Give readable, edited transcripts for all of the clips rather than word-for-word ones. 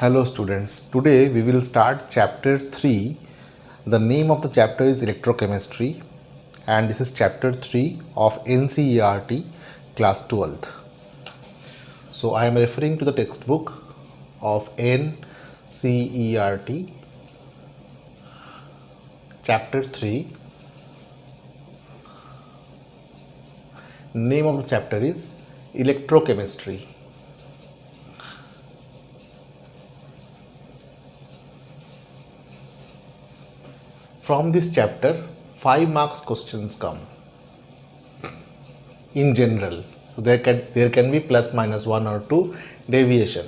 Hello students, today we will start chapter 3. The name of the chapter is electrochemistry and this is chapter 3 of NCERT class 12th. So I am referring to the textbook of NCERT chapter 3. Name of the chapter is electrochemistry. From this chapter, 5 marks questions come in general. There can be plus minus 1 or 2 deviation.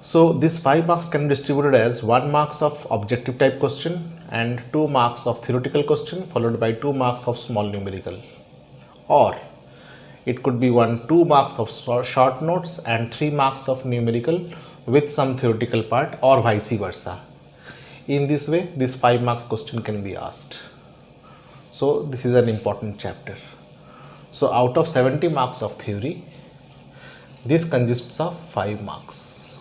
So this 5 marks can be distributed as 1 marks of objective type question and 2 marks of theoretical question followed by 2 marks of small numerical, or it could be 2 marks of short notes and 3 marks of numerical with some theoretical part, or vice versa. In this way, this 5 marks question can be asked. So this is an important chapter. So out of 70 marks of theory, this consists of 5 marks.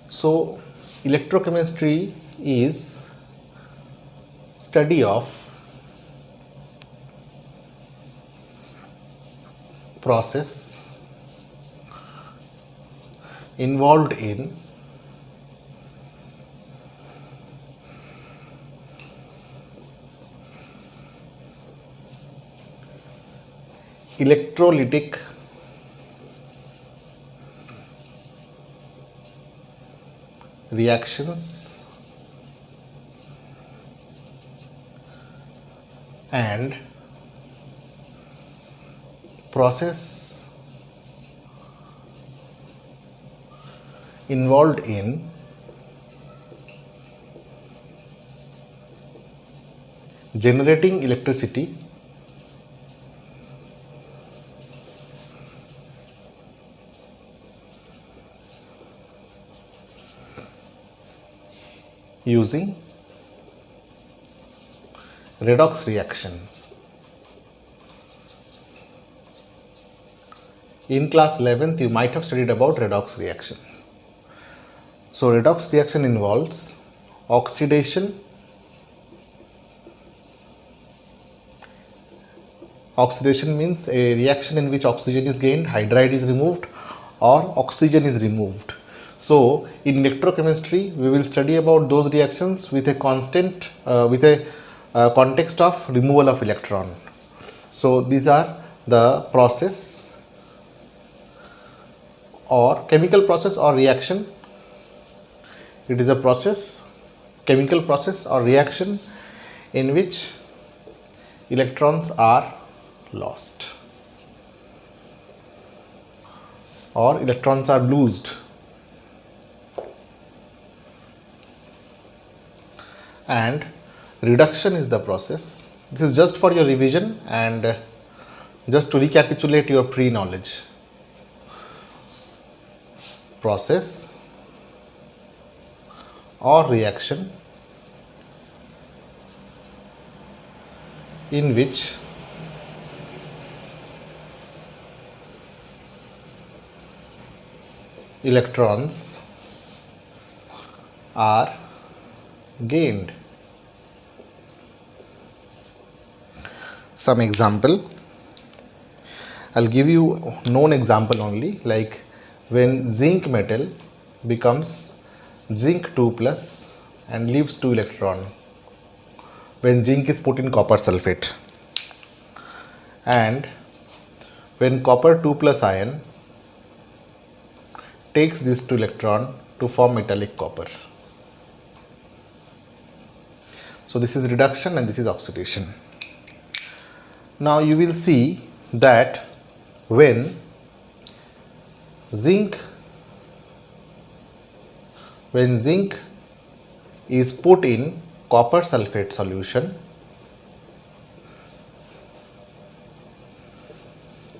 So electrochemistry is study of process involved in electrolytic reactions and process involved in generating electricity using redox reaction. In class 11th, you might have studied about redox reaction. So redox reaction involves oxidation. Oxidation means a reaction in which oxygen is gained, hydride is removed, or oxygen is removed. So in electrochemistry, we will study about those reactions with a context of removal of electron. So these are the process or chemical process or reaction. It is a process, chemical process or reaction in which electrons are lost or electrons are loosed, and reduction is the process. This is just for your revision and just to recapitulate your pre-knowledge. Process or reaction in which electrons are gained. Some example, I'll give you known example only, like when zinc metal becomes zinc 2 plus and leaves 2 electron when zinc is put in copper sulfate, and when copper 2 plus ion takes this 2 electron to form metallic copper. So this is reduction and this is oxidation. Now you will see that when zinc is put in copper sulfate solution,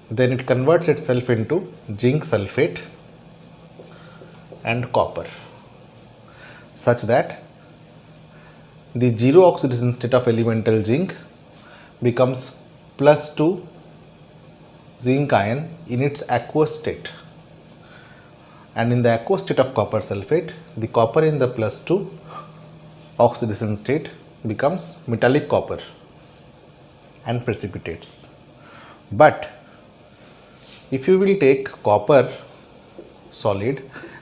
then it converts itself into zinc sulfate and copper, such that the zero oxidation state of elemental zinc becomes +2 zinc ion in its aqueous state, and in the aqueous state of copper sulfate, the copper in the +2 oxidation state becomes metallic copper and precipitates. But if you will take copper solid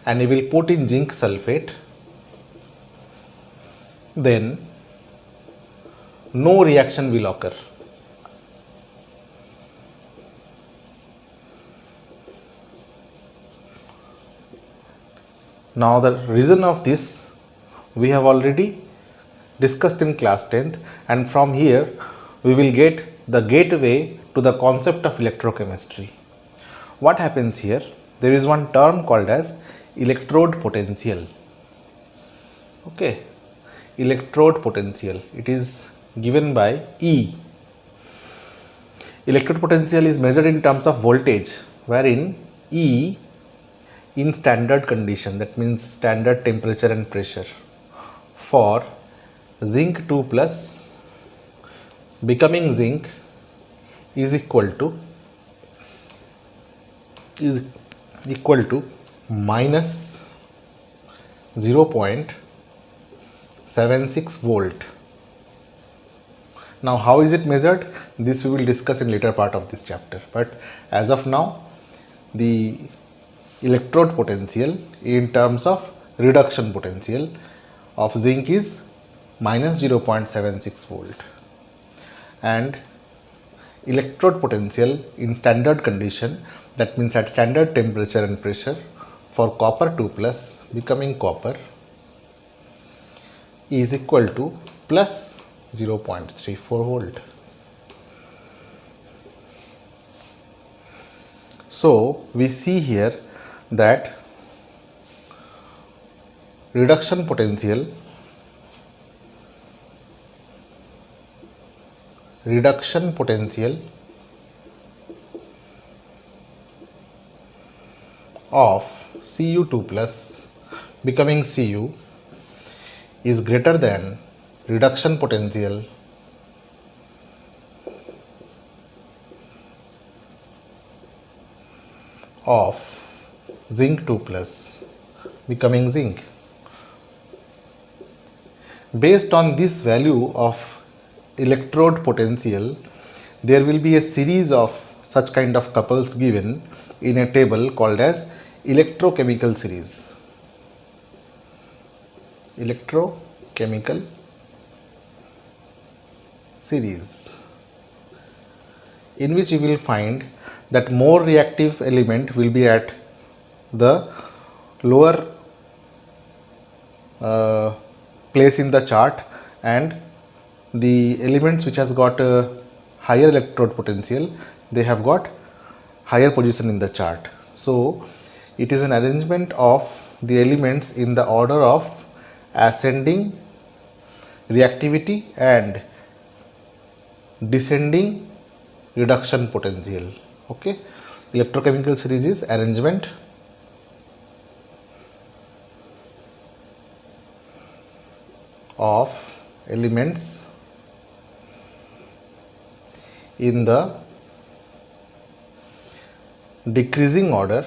and you will put in zinc sulfate, then no reaction will occur. Now the reason of this we have already discussed in class 10th, and from here we will get the gateway to the concept of electrochemistry. What happens here? There is one term called as electrode potential. Okay, electrode potential, it is given by E. Electrode potential is measured in terms of voltage, wherein E in standard condition, that means standard temperature and pressure, for zinc 2 plus becoming zinc is equal to minus 0.76 volt. Now how is it measured? This we will discuss in later part of this chapter, but as of now the electrode potential in terms of reduction potential of zinc is minus 0.76 volt, and electrode potential in standard condition, that means at standard temperature and pressure, for copper 2 plus becoming copper is equal to plus 0.34 volt. So we see here that reduction potential of Cu2 plus becoming Cu is greater than reduction potential of zinc 2 plus becoming zinc. Based on this value of electrode potential, there will be a series of such kind of couples given in a table called as electrochemical series. Electrochemical series, in which you will find that more reactive element will be at the lower place in the chart, and the elements which has got a higher electrode potential, they have got higher position in the chart. So it is an arrangement of the elements in the order of ascending reactivity and descending reduction potential. Okay, electrochemical series is arrangement of elements in the decreasing order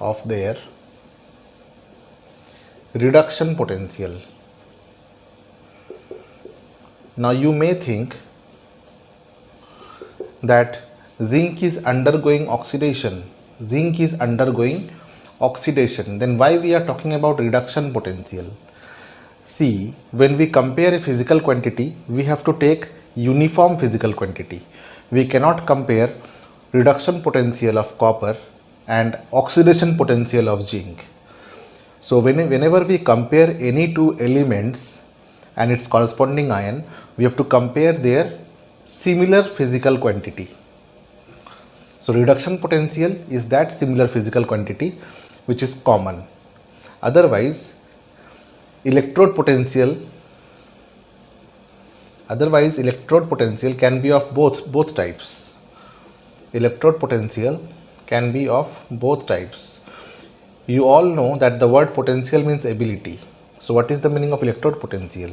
of their reduction potential. Now you may think that zinc is undergoing oxidation, then why we are talking about reduction potential? See, when we compare a physical quantity, we have to take uniform physical quantity. We cannot compare reduction potential of copper and oxidation potential of zinc. So whenever we compare any two elements and its corresponding ion, we have to compare their similar physical quantity. So reduction potential is that similar physical quantity which is common. Otherwise electrode potential can be of both types. Electrode potential can be of both types. You all know that the word potential means ability. So what is the meaning of electrode potential?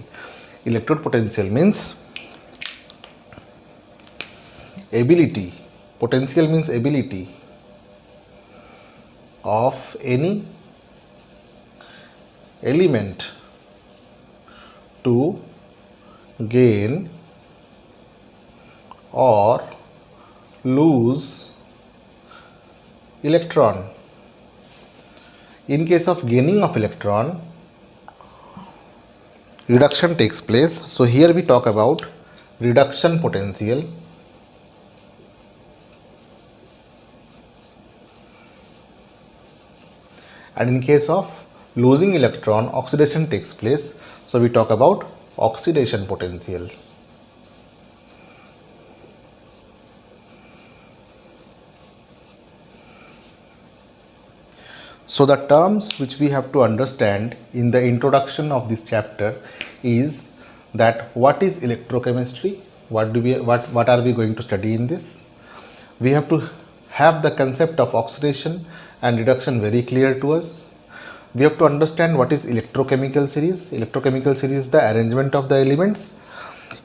Electrode potential means ability Potential means ability of any element to gain or lose electron. In case of gaining of electron, reduction takes place. So here we talk about reduction potential. And in case of losing electron, oxidation takes place. So we talk about oxidation potential. So the terms which we have to understand in the introduction of this chapter is that what is electrochemistry, what are we going to study in this. We have to have the concept of oxidation and reduction very clear to us. We have to understand what is electrochemical series. Electrochemical series is the arrangement of the elements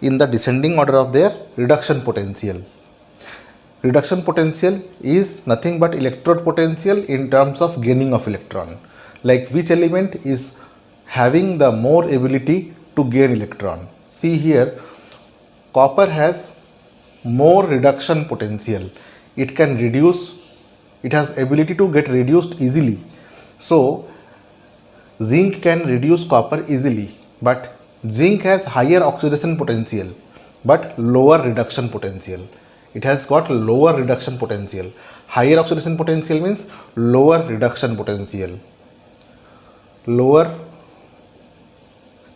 in the descending order of their reduction potential. Reduction potential is nothing but electrode potential in terms of gaining of electron. Like which element is having the more ability to gain electron. See here, copper has more reduction potential. It can reduce, it has ability to get reduced easily. So zinc can reduce copper easily, but zinc has higher oxidation potential but lower reduction potential. It has got lower reduction potential. Higher oxidation potential means lower reduction potential. Lower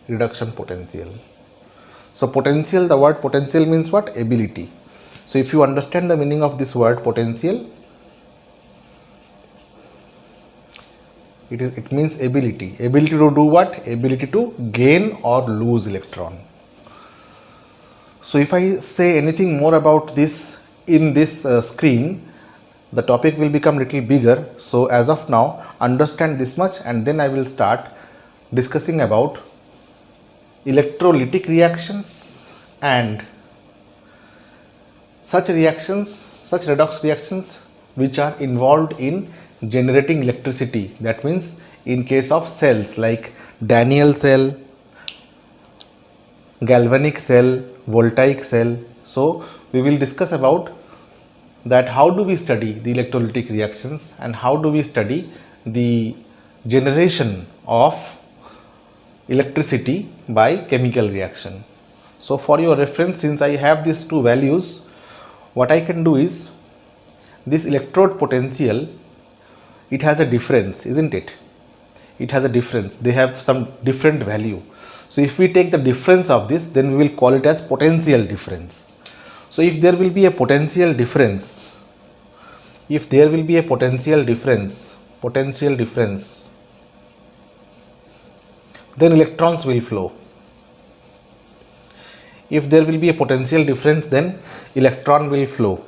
reduction potential. So potential, the word potential means what? Ability. So if you understand the meaning of this word potential, it means ability. Ability to do what? Ability to gain or lose electron. So if I say anything more about this in this screen, the topic will become little bigger. So as of now, understand this much, and then I will start discussing about electrolytic reactions and such reactions, such redox reactions which are involved in generating electricity. That means in case of cells like Daniell cell, galvanic cell, voltaic cell. So we will discuss about that how do we study the electrolytic reactions and how do we study the generation of electricity by chemical reaction. So for your reference, since I have these two values, what I can do is this electrode potential, it has a difference, isn't it? It has a difference. They have some different value. So if we take the difference of this, then we will call it as potential difference. So if there will be a potential difference, then electrons will flow. If there will be a potential difference, then electron will flow.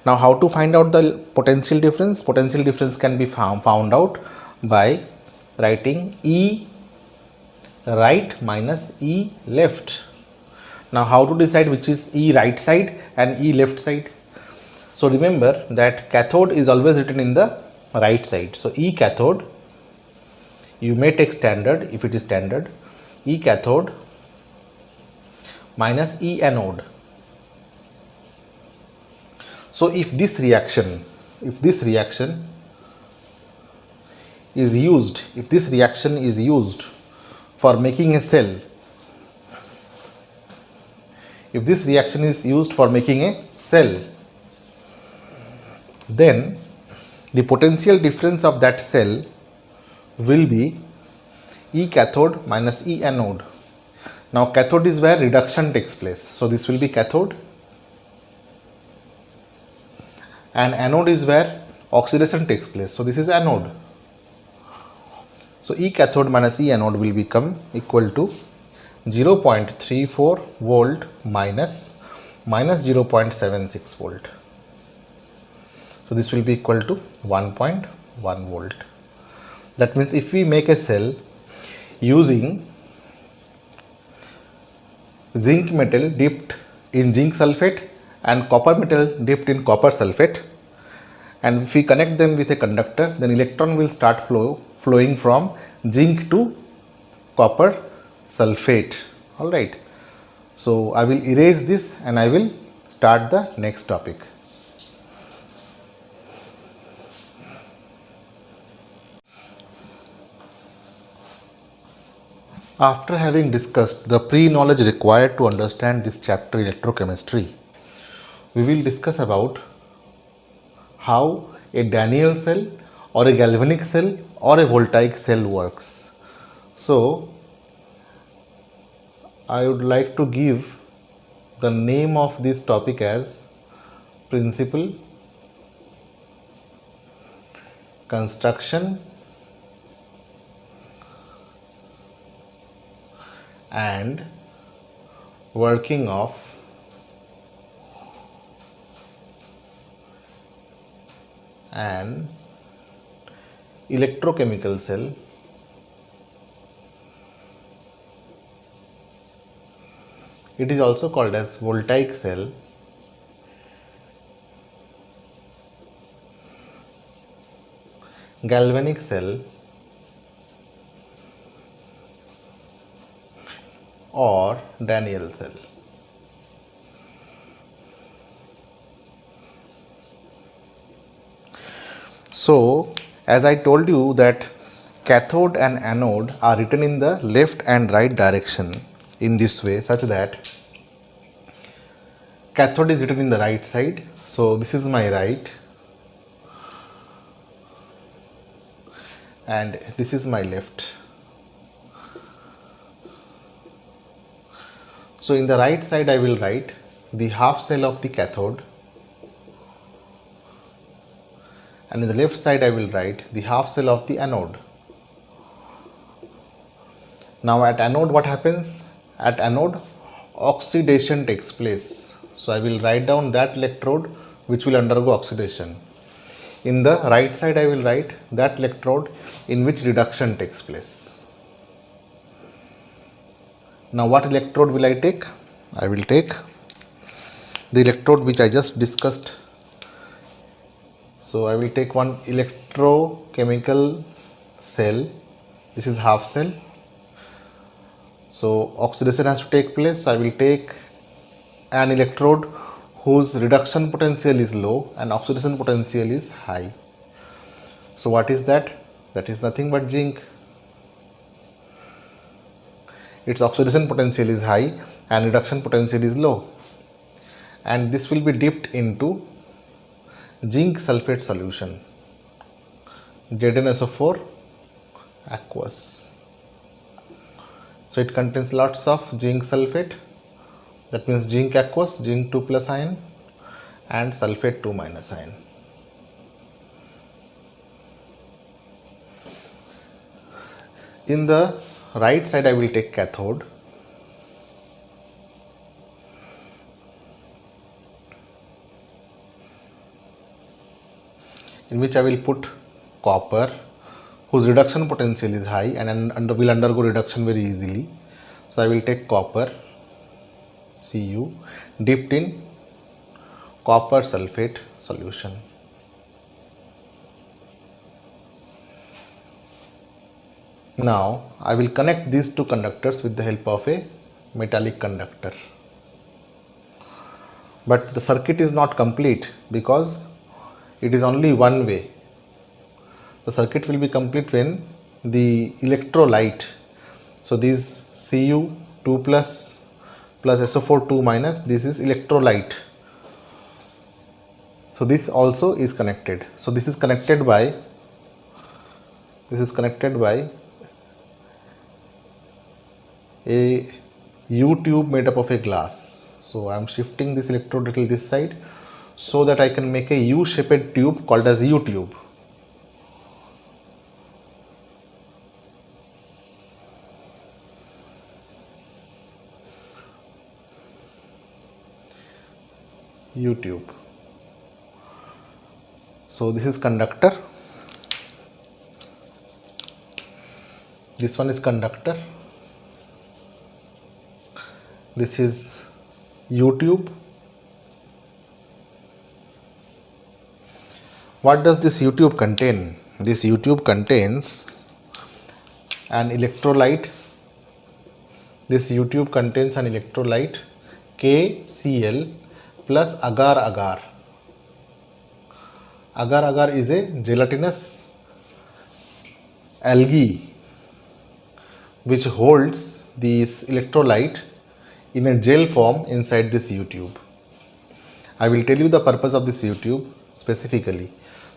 Now how to find out the potential difference? Potential difference can be found out by writing E right minus E left. Now how to decide which is E right side and E left side? So remember that cathode is always written in the right side. So E cathode, you may take standard if it is standard, E cathode minus E anode. So if this reaction is used for making a cell, then the potential difference of that cell will be E cathode minus E anode. Now cathode is where reduction takes place, so this will be cathode, and anode is where oxidation takes place, so this is anode. So E cathode minus E anode will become equal to 0.34 volt minus 0.76 volt. So this will be equal to 1.1 volt. That means if we make a cell using zinc metal dipped in zinc sulfate and copper metal dipped in copper sulfate, and if we connect them with a conductor, then electron will start flowing from zinc to copper sulfate. Alright. So I will erase this and I will start the next topic. After having discussed the pre-knowledge required to understand this chapter electrochemistry, we will discuss about how a Daniell cell or a galvanic cell or a voltaic cell works. So I would like to give the name of this topic as principle, construction and working of an electrochemical cell It is also called as voltaic cell, galvanic cell or Daniell cell. So, as I told you that cathode and anode are written in the left and right direction in this way, such that cathode is written in the right side. So, this is my right and this is my left. So, in the right side I will write the half cell of the cathode, and in the left side I will write the half cell of the anode. Now at anode what happens? At anode oxidation takes place. So I will write down that electrode which will undergo oxidation. In the right side I will write that electrode in which reduction takes place. Now what electrode will I take? I will take the electrode which I just discussed. So I will take one electrochemical cell. This is half cell. So oxidation has to take place. So I will take an electrode whose reduction potential is low and oxidation potential is high. So what is that? That is nothing but zinc. Its oxidation potential is high and reduction potential is low, and this will be dipped into zinc sulfate solution, ZnSO4 aqueous. So it contains lots of zinc sulfate, that means zinc aqueous, zinc 2 plus ion and sulfate 2 minus ion. In the right side I will take cathode. In which I will put copper whose reduction potential is high and will undergo reduction very easily. So I will take copper Cu dipped in copper sulfate solution. Now I will connect these two conductors with the help of a metallic conductor. But the circuit is not complete because it is only one way. The circuit will be complete when the electrolyte, so this Cu 2 plus SO4 2 minus, this is electrolyte. So this also is connected. So this is connected by a U tube made up of a glass. So I am shifting this electrode little this side so that I can make a U-shaped tube called as U tube. U tube. So this is conductor. This one is conductor. This is U tube What does this U tube contain? This U tube contains an electrolyte. This U tube contains an electrolyte KCl plus agar agar. Agar agar is a gelatinous algae which holds this electrolyte in a gel form inside this U tube. I will tell you the purpose of this U tube specifically.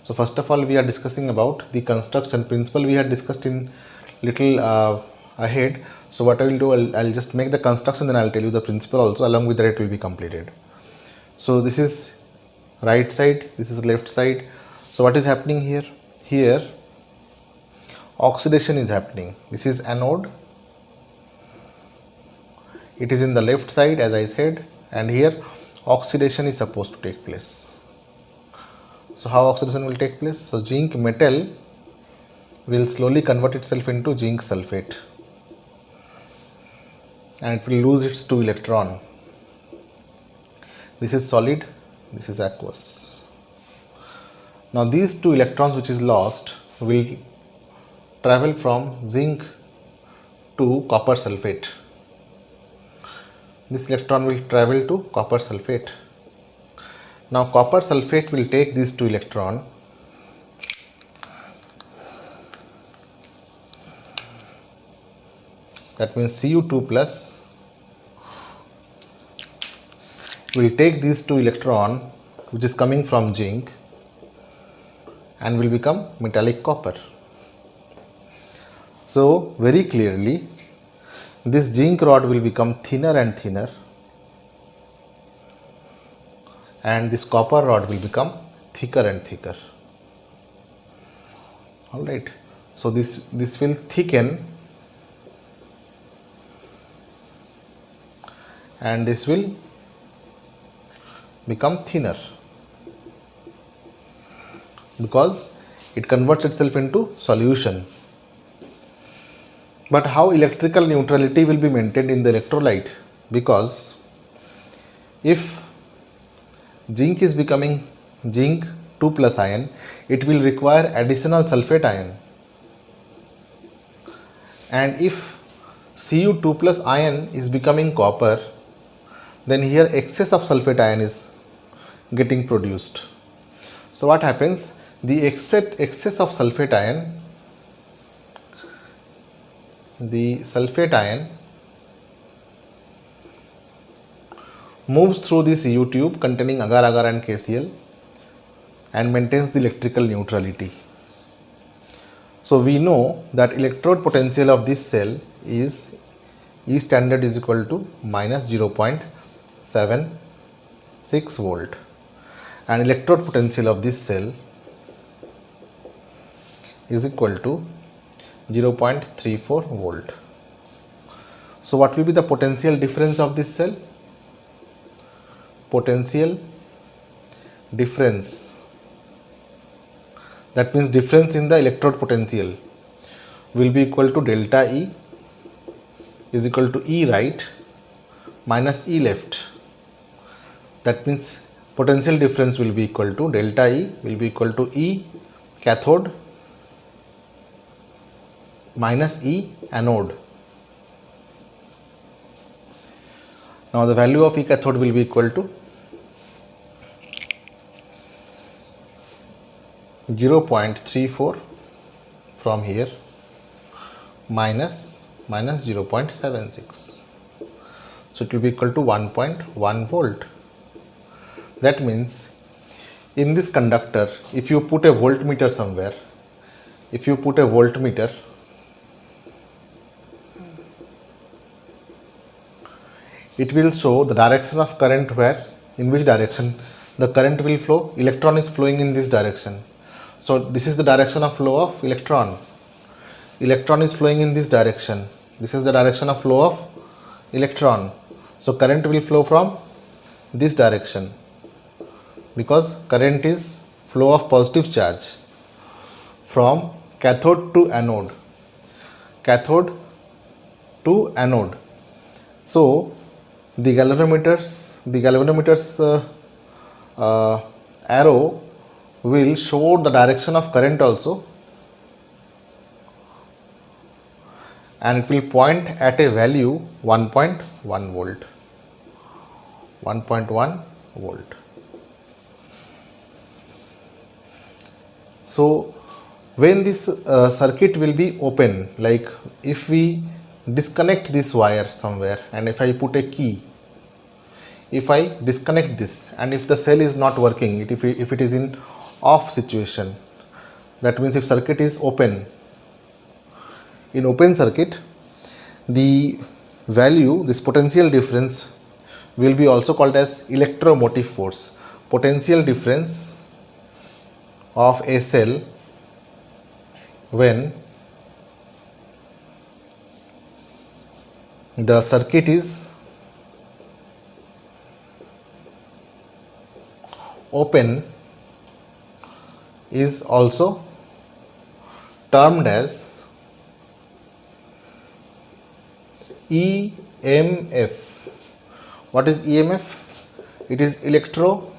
So first of all, we are discussing about the construction principle. We had discussed in little ahead. So what I will do, I'll just make the construction, then I'll tell you the principle also. Along with that, it will be completed. So this is right side, this is left side. So what is happening here? Here oxidation is happening. This is anode. It is in the left side, as I said, and here oxidation is supposed to take place. So how oxidation will take place? So zinc metal will slowly convert itself into zinc sulfate and it will lose its 2 electron. This is solid, this is aqueous. Now these 2 electrons which is lost will travel from zinc to copper sulfate. This electron will travel to copper sulfate. Now copper sulfate will take these 2 electrons that means Cu2 plus will take these 2 electrons which is coming from zinc and will become metallic copper. So very clearly this zinc rod will become thinner and thinner and this copper rod will become thicker and thicker. Alright, so this will thicken and this will become thinner because it converts itself into solution. But how electrical neutrality will be maintained in the electrolyte? Because if zinc is becoming zinc 2 plus ion, it will require additional sulfate ion, and if Cu2 plus ion is becoming copper, then here excess of sulfate ion is getting produced. So what happens? The excess of sulfate ion, the sulfate ion moves through this U tube containing agar agar and KCl and maintains the electrical neutrality. So we know that electrode potential of this cell is E standard is equal to minus 0.76 volt and electrode potential of this cell is equal to 0.34 volt. So what will be the potential difference of this cell? Potential difference, that means difference in the electrode potential, will be equal to delta E is equal to E right minus E left. That means potential difference will be equal to delta E will be equal to E cathode minus E anode. Now the value of E cathode will be equal to 0.34 from here minus 0.76. So it will be equal to 1.1 volt. That means in this conductor, if you put a voltmeter somewhere, if you put a voltmeter, it will show the direction of current, where in which direction the current will flow. Electron is flowing in this direction. So this is the direction of flow of electron. Electron is flowing in this direction. This is the direction of flow of electron. So current will flow from this direction because current is flow of positive charge from cathode to anode. Cathode to anode. So the galvanometer's arrow will show the direction of current also, and it will point at a value 1.1 volt. 1.1 volt. So when this circuit will be open, like if we disconnect this wire somewhere and if I put a key, if I disconnect this and if the cell is not working, if it is in off situation, that means if circuit is open, in open circuit, the value, this potential difference will be also called as electromotive force. Potential difference of a cell when the circuit is open is also termed as EMF. What is EMF? It is electromotive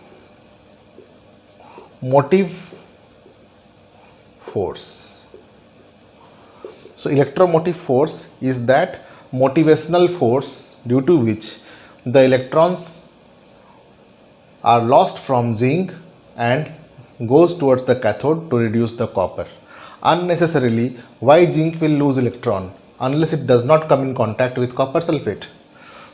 force. So electromotive force is that motivational force due to which the electrons are lost from zinc and goes towards the cathode to reduce the copper. Unnecessarily, why zinc will lose electron? Unless it does not come in contact with copper sulfate.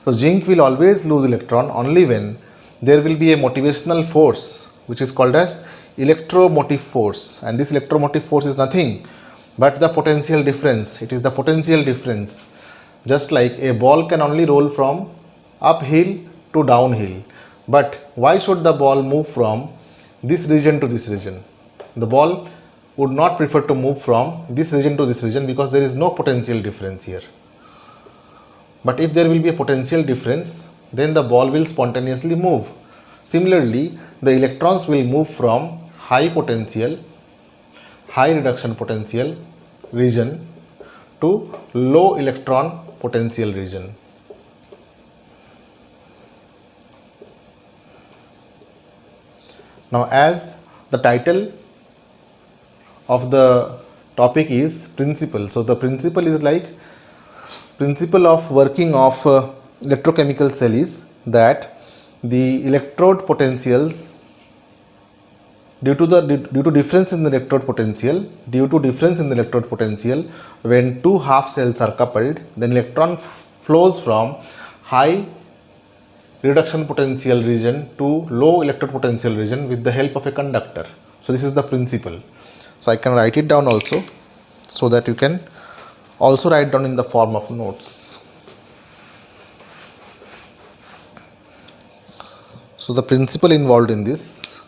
So zinc will always lose electron only when there will be a motivational force which is called as electromotive force, and this electromotive force is nothing but the potential difference. It is the potential difference. Just like a ball can only roll from uphill to downhill, but why should the ball move from this region to this region? The ball would not prefer to move from this region to this region because there is no potential difference here. But if there will be a potential difference, then the ball will spontaneously move. Similarly, the electrons will move from high potential, high reduction potential region to low electron potential region. Now, as the title of the topic is principle, so the principle is like principle of working of electrochemical cell is that the electrode potentials due to difference in the electrode potential, when two half cells are coupled, then electron flows from high reduction potential region to low electrode potential region with the help of a conductor. So this is the principle. So I can write it down also, so that you can also write down in the form of notes. So the principle involved in this,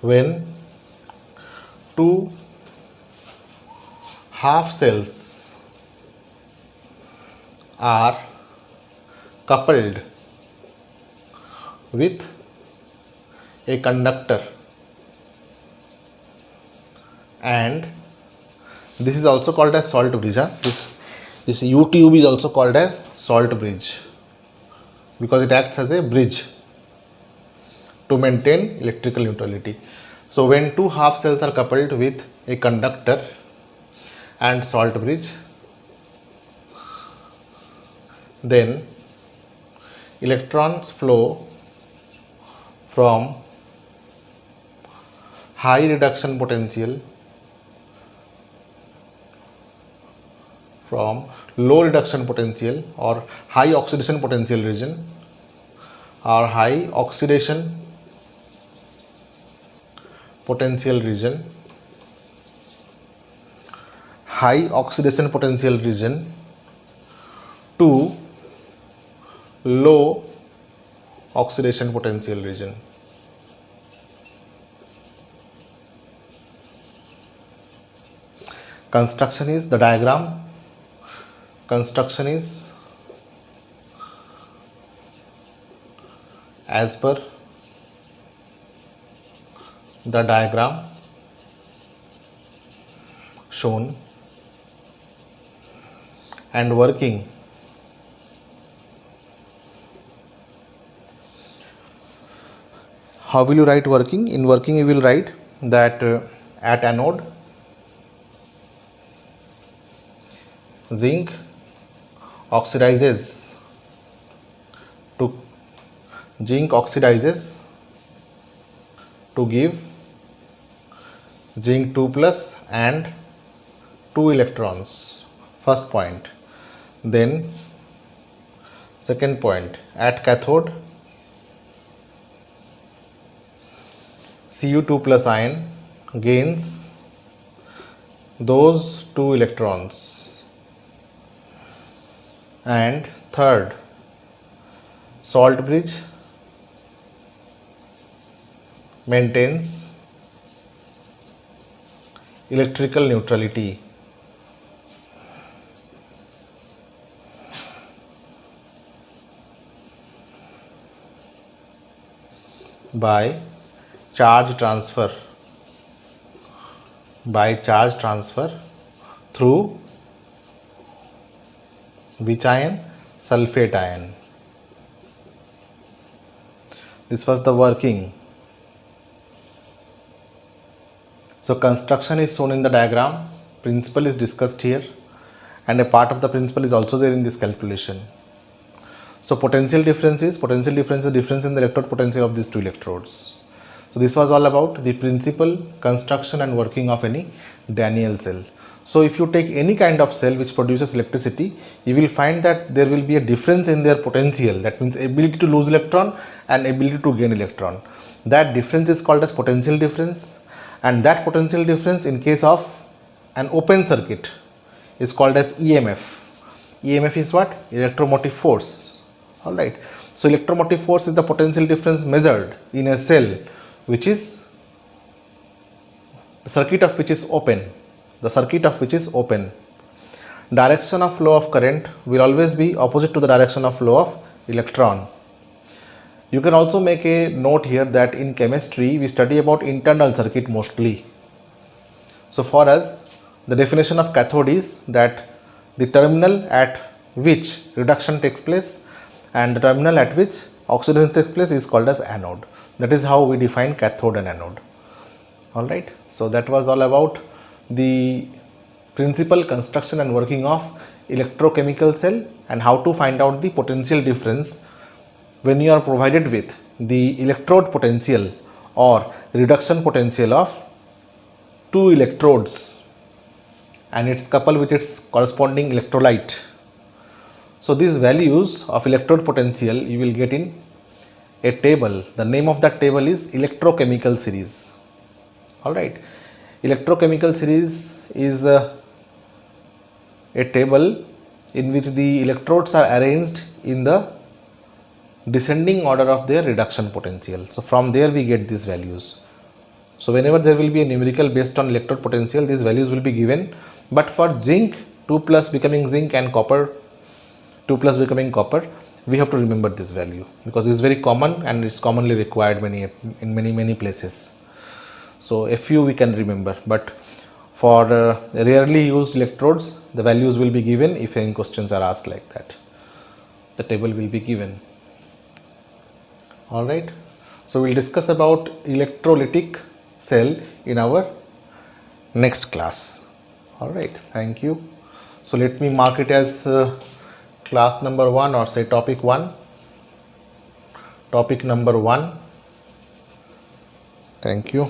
when two half cells are coupled with a conductor, and this is also called as salt bridge. This U tube is also called as salt bridge because it acts as a bridge to maintain electrical neutrality. So when two half cells are coupled with a conductor and salt bridge, then electrons flow from high reduction potential, from low reduction potential or high oxidation potential region, or high oxidation potential region, high oxidation potential region to low oxidation potential region. Construction is the diagram. Construction is as per the diagram shown, and working how will you write working? In working you will write that at anode zinc oxidizes to give zinc 2 plus and 2 electrons. First point. Then second point, at cathode Cu2 plus ion gains those 2 electrons. And third, salt bridge maintains electrical neutrality by charge transfer through which ion? Sulfate ion. This was the working. So construction is shown in the diagram, principle is discussed here, and a part of the principle is also there in this calculation. So potential difference is the difference in the electrode potential of these two electrodes. So this was all about the principle, construction and working of any Daniell cell. So if you take any kind of cell which produces electricity, you will find that there will be a difference in their potential. That means ability to lose electron and ability to gain electron. That difference is called as potential difference, and that potential difference in case of an open circuit is called as EMF. EMF is what? Electromotive force. Alright. So electromotive force is the potential difference measured in a cell which is the circuit of which is open. Direction of flow of current will always be opposite to the direction of flow of electron. You can also make a note here that in chemistry we study about internal circuit mostly. So for us, the definition of cathode is that the terminal at which reduction takes place and the terminal at which oxidation takes place is called as anode. That is how we define cathode and anode. Alright, so that was all about the principle, construction and working of electrochemical cell and how to find out the potential difference when you are provided with the electrode potential or reduction potential of two electrodes and it's coupled with its corresponding electrolyte. So these values of electrode potential you will get in a table. The name of that table is electrochemical series. Alright, electrochemical series is a table in which the electrodes are arranged in the descending order of their reduction potential. So from there we get these values. So whenever there will be a numerical based on electrode potential, these values will be given. But for zinc 2 plus becoming zinc and copper 2 plus becoming copper, we have to remember this value because it is very common and it's commonly required in many places. So a few we can remember, but for rarely used electrodes the values will be given. If any questions are asked like that, the table will be given. Alright, so we will discuss about electrolytic cell in our next class. Alright, thank you. So let me mark it as class number 1 or say topic 1. Topic number 1. Thank you.